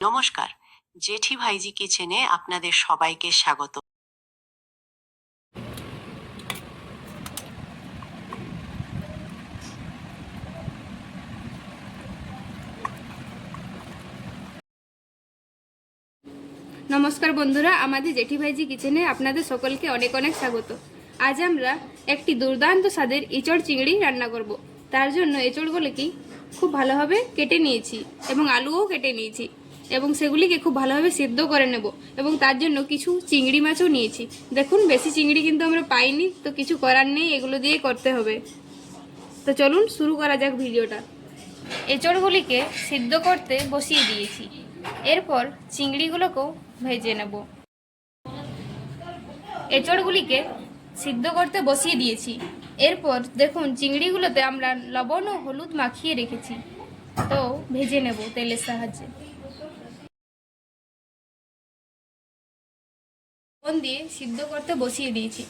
নমস্কার, জেঠি ভাইজি কিচেনে আপনাদের সবাইকে স্বাগত। নমস্কার বন্ধুরা, আমাদের জেঠি ভাইজি কিচেনে আপনাদের সকলকে অনেক অনেক স্বাগত। আজ আমরা একটি দুর্দান্ত স্বাদের এঁচড় চিংড়ি রান্না করব। তার জন্য এঁচড়গুলিকে খুব ভালোভাবে কেটে নিয়েছি এবং আলুও কেটে নিয়েছি এবং সেগুলিকে খুব ভালোভাবে সিদ্ধ করে নেব এবং তার জন্য কিছু চিংড়ি মাছও নিয়েছি। দেখুন, বেশি চিংড়ি কিন্তু আমরা পাইনি, তো কিছু করার নেই, এগুলো দিয়ে করতে হবে। তো চলুন শুরু করা যাক ভিডিওটা। এঁচড়গুলিকে সিদ্ধ করতে বসিয়ে দিয়েছি, এরপর চিংড়িগুলোকেও ভেজে নেব। এঁচড়গুলিকে সিদ্ধ করতে বসিয়ে দিয়েছি, এরপর দেখুন চিংড়িগুলোতে আমরা লবণ ও হলুদ মাখিয়ে রেখেছি, তো ভেজে নেব তেলের সাহায্যে। লবণ দিয়ে সিদ্ধ করতে বসিয়ে দিয়েছি,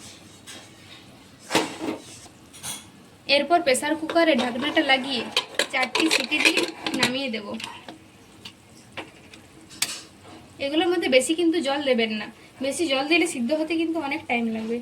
এরপর প্রেসার কুকারে ঢাকনাটা লাগিয়ে 4টি সিটি দিয়ে নামিয়ে দেব। এগুলোর মধ্যে বেশি কিন্তু জল দেবেন না, বেশি জল দিলে সিদ্ধ হতে কিন্তু অনেক টাইম লাগবে।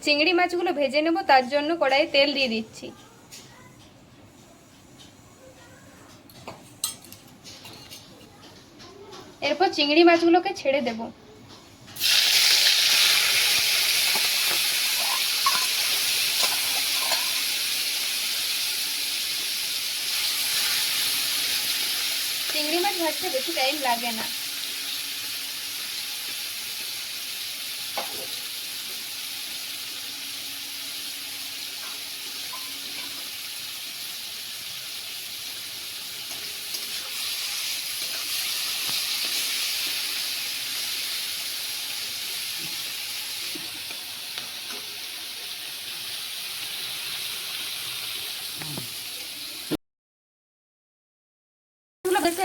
চিংড়ি মাছগুলো ভেজে নেব, তার জন্য কড়াইয়ে তেল দিয়ে দিচ্ছি। এরপর চিংড়ি মাছগুলোকে ছেড়ে দেব। চিংড়ি মাছ ভাজতে বেশি টাইম লাগে না।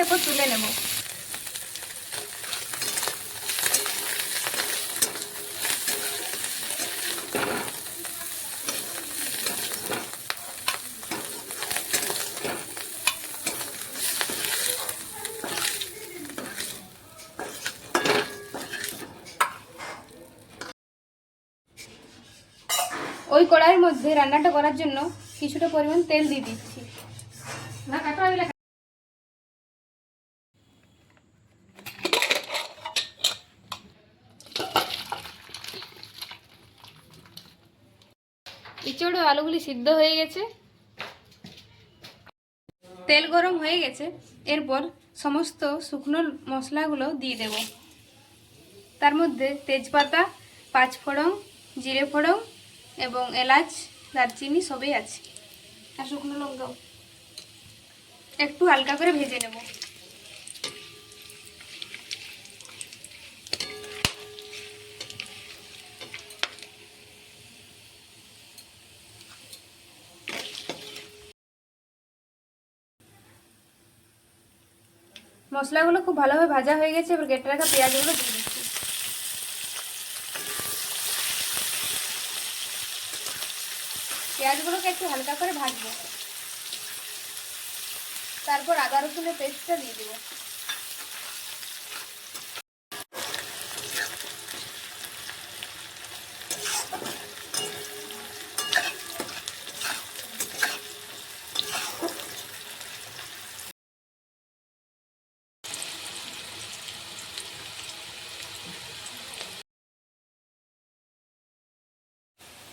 এরপর তুলে নেব। ওই কড়াইয়ের মধ্যে রান্নাটা করার জন্য কিছুটা পরিমাণ তেল দিয়ে দিচ্ছি। এঁচড় ও আলুগুলি সিদ্ধ হয়ে গেছে, তেল গরম হয়ে গেছে। এরপর সমস্ত শুকনো মশলাগুলো দিয়ে দেব। তার মধ্যে তেজপাতা, পাঁচফোড়ন, জিরে ফোড়ন এবং এলাচ, দারচিনি সবই আছে, আর শুকনো লঙ্কাও। একটু হালকা করে ভেজে নেব। মশলাগুলো খুব ভালোভাবে ভাজা হয়ে গেছে, এবার কেটে রাখা পেঁয়াজগুলো দিয়ে দিচ্ছি। পেঁয়াজগুলোকে একটু হালকা করে ভাজবো। তারপর আদা রসুনের পেস্টটা দিয়ে দেবো।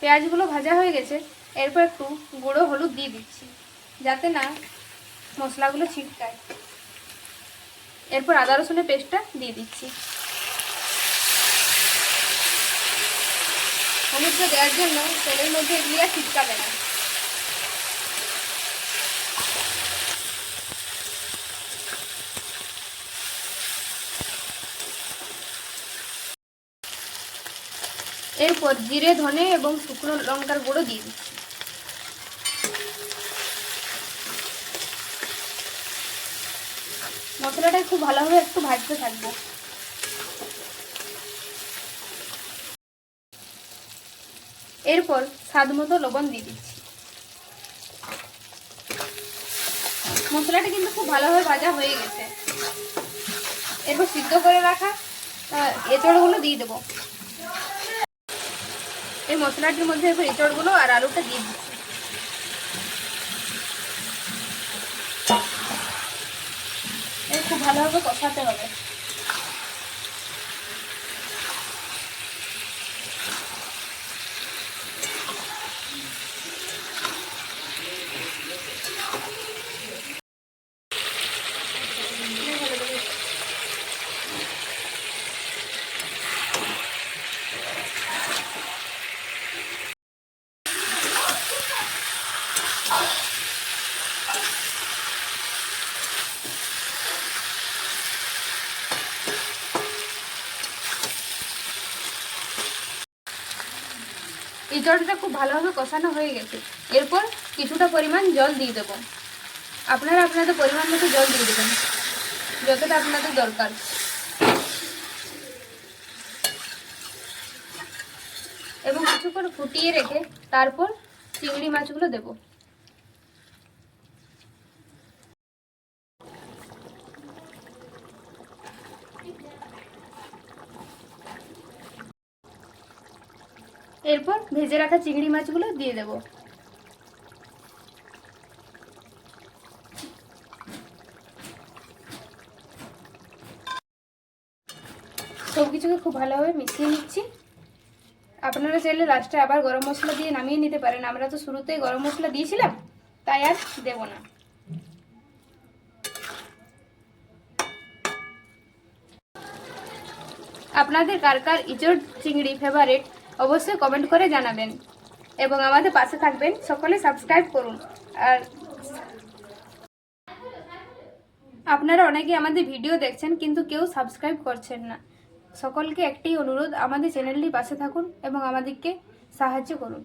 পেঁয়াজগুলো ভাজা হয়ে গেছে, এরপর একটু গুঁড়ো হলুদ দিয়ে দিচ্ছি যাতে না মশলাগুলো ছিটকায়। এরপর আদা রসুনের পেস্টটা দিয়ে দিচ্ছি। হলুদটা দেওয়ার জন্য তেলের মধ্যে এগুলি আর ছিটকাবে না। এরপর জিরে, ধনে এবং শুকনো লঙ্কার গুঁড়ো দিয়ে দিচ্ছি। মশলাটা খুব ভালোভাবে একটু ভাজতে থাকবো। এরপর স্বাদ মতো লবণ দিয়ে দিচ্ছি। মশলাটা কিন্তু খুব ভালোভাবে ভাজা হয়ে গেছে। এরপর সিদ্ধ করে রাখা এঁচড়গুলো দিয়ে দেবো। এই মশলাটির মধ্যে এরপর এঁচড়গুলো আর আলুটা দিয়ে দিচ্ছি। খুব ভালোভাবে কষাতে হবে। এঁচড়টা খুব ভালোভাবে কষানো হয়ে গেছে। এরপর কিছুটা পরিমাণ জল দিয়ে দেবো। আপনারা আপনাদের পরিমাণ মতো জল দিয়ে দেবেন, যতটা আপনাদের দরকার। এবং কিছুক্ষণ ফুটিয়ে রেখে তারপর চিংড়ি মাছগুলো দেবো। এরপর ভেজে রাখা চিংড়ি মাছগুলো দিয়ে দেবো। সবকিছুকে খুব ভালোভাবে মিশিয়ে নিচ্ছি। আপনারা চাইলে লাস্টে আবার গরম মশলা দিয়ে নামিয়ে নিতে পারেন। আমরা তো শুরুতেই গরম মশলা দিয়েছিলাম, তাই আর দেব না। আপনাদের কার কার ইঁচড় চিংড়ি ফেভারিট অবশ্যই কমেন্ট করে জানাবেন এবং আমাদের পাশে থাকবেন। সকলে সাবস্ক্রাইব করুন। আর আপনারা অনেকে আমাদের ভিডিও দেখছেন কিন্তু কেউ সাবস্ক্রাইব করছেন না। সকলকে একটাই অনুরোধ, আমাদের চ্যানেলটির পাশে থাকুন এবং আমাদেরকে সাহায্য করুন।